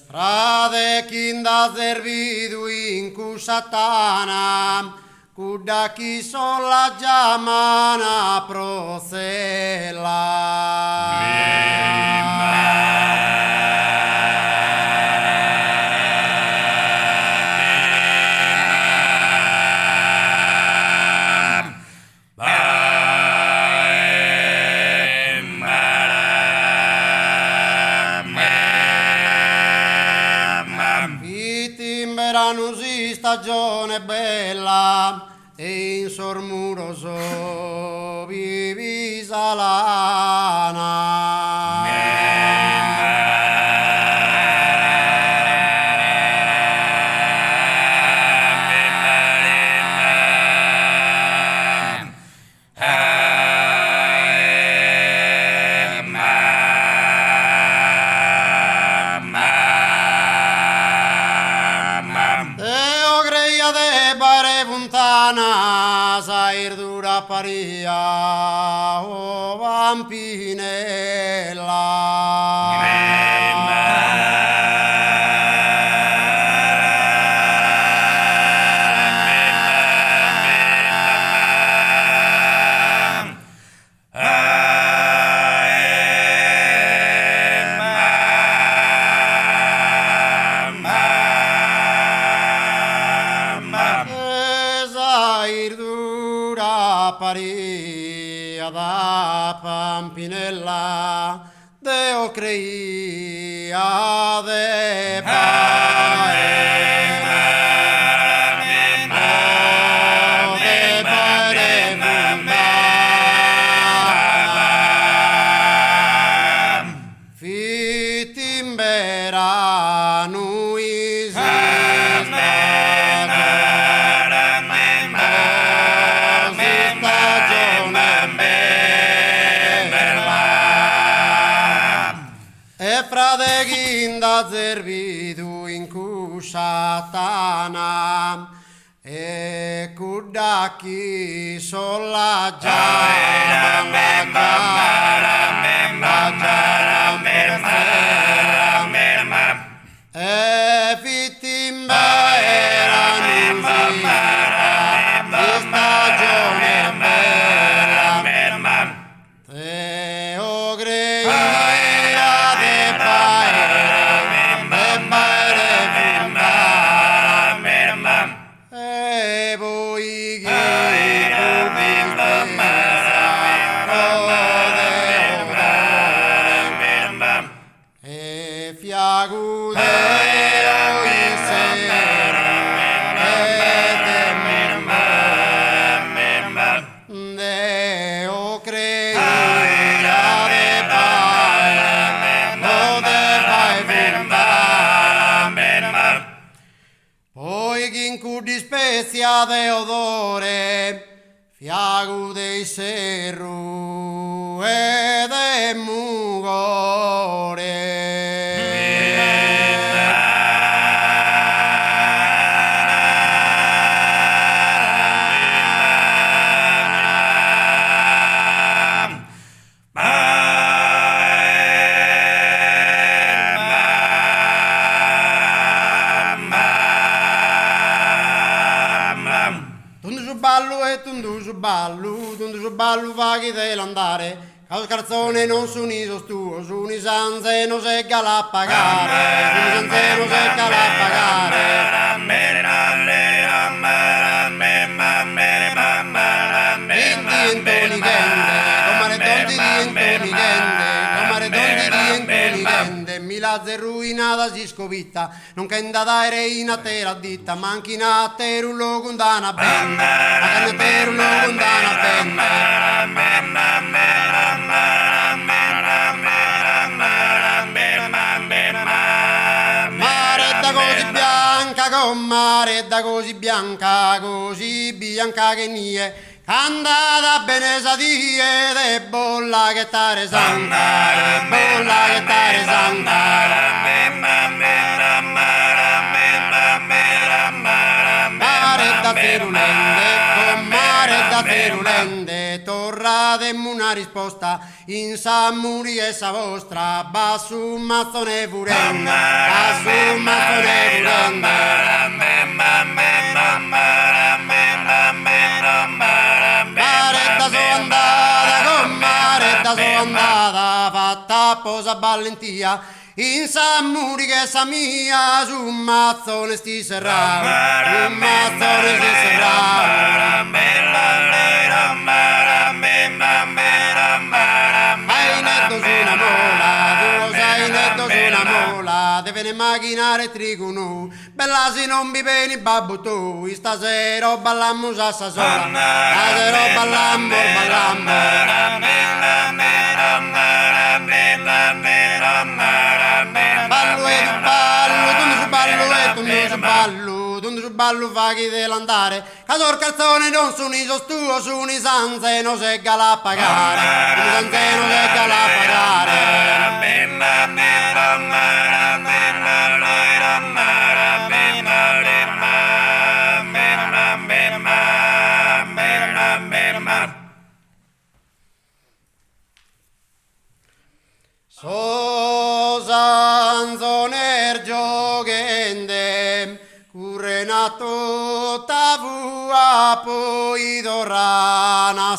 Frade kinda servidu in kusatana, kudaki sola jamana prosela. Stagione bella e in sormuroso vivi salana. Sair dura paria o vampinella. Paria da Pampinella, Deo creia de servidu in kusatana e kudaki sola e fitimba era di stagione bella Teo greia de spezia de odore, fiagu dei serru e de mugore. Tundu ballu vaghi dell'andare, causa carzone non su niso stuo, su nisanze non se gala a pagare, su nisanze non se gala a pagare. La zerruina si scovitta, non che da dare in a te la ditta, manchi in a te un logo undana benda, manchi in a te un logo undana benda. Maredda così bianca, con maredda così bianca che nie. Andata bene sadie de bolla che tare santa, bolla che tare santa. Maredda ferulente, con maredda ferulente, torrademmo una risposta, in sa muri essa vostra, basso un mazzone furente, basso osa valentia, in Samuri che sa mia, su un mazzone sti serrà, un mazzone sti serrà. Netto su una mola, tu lo sai, netto su una mola, deve ne macchinare trigono, bella se non mi peni babbo tu, stasera ballammo sassa sola, stasera ballammo, ballo e tu ballo, tu su ballo e tu su ballo, tu su ballo fa chi deve andare, caso il calzone non su ni sostuo, su ni sanze non se gala a pagare, ni sanze non se gala a pagare. So sanzoner giogende, currenato tavua poi dorana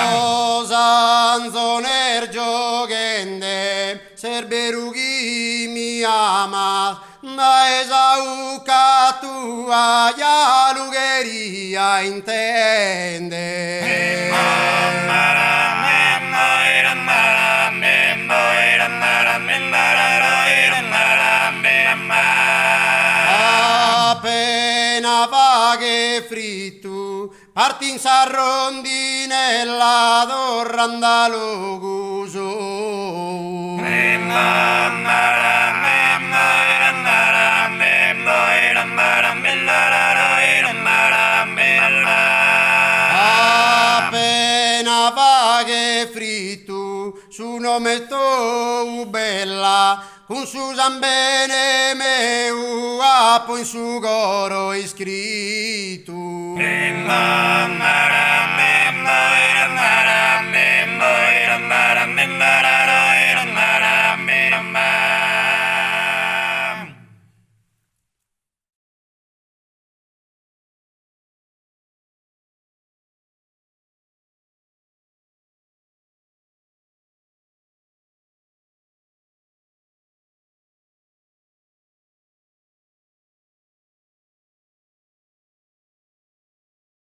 O sanzoner giogende, serberughi mi ama, da esauca tua ya lugheria intende. Appena va che fritto, parti in sarrondinella dorrandalo guso. Appena va che fritto, su nome tu bella, con Susan bene meu, poi in su coro iscritto.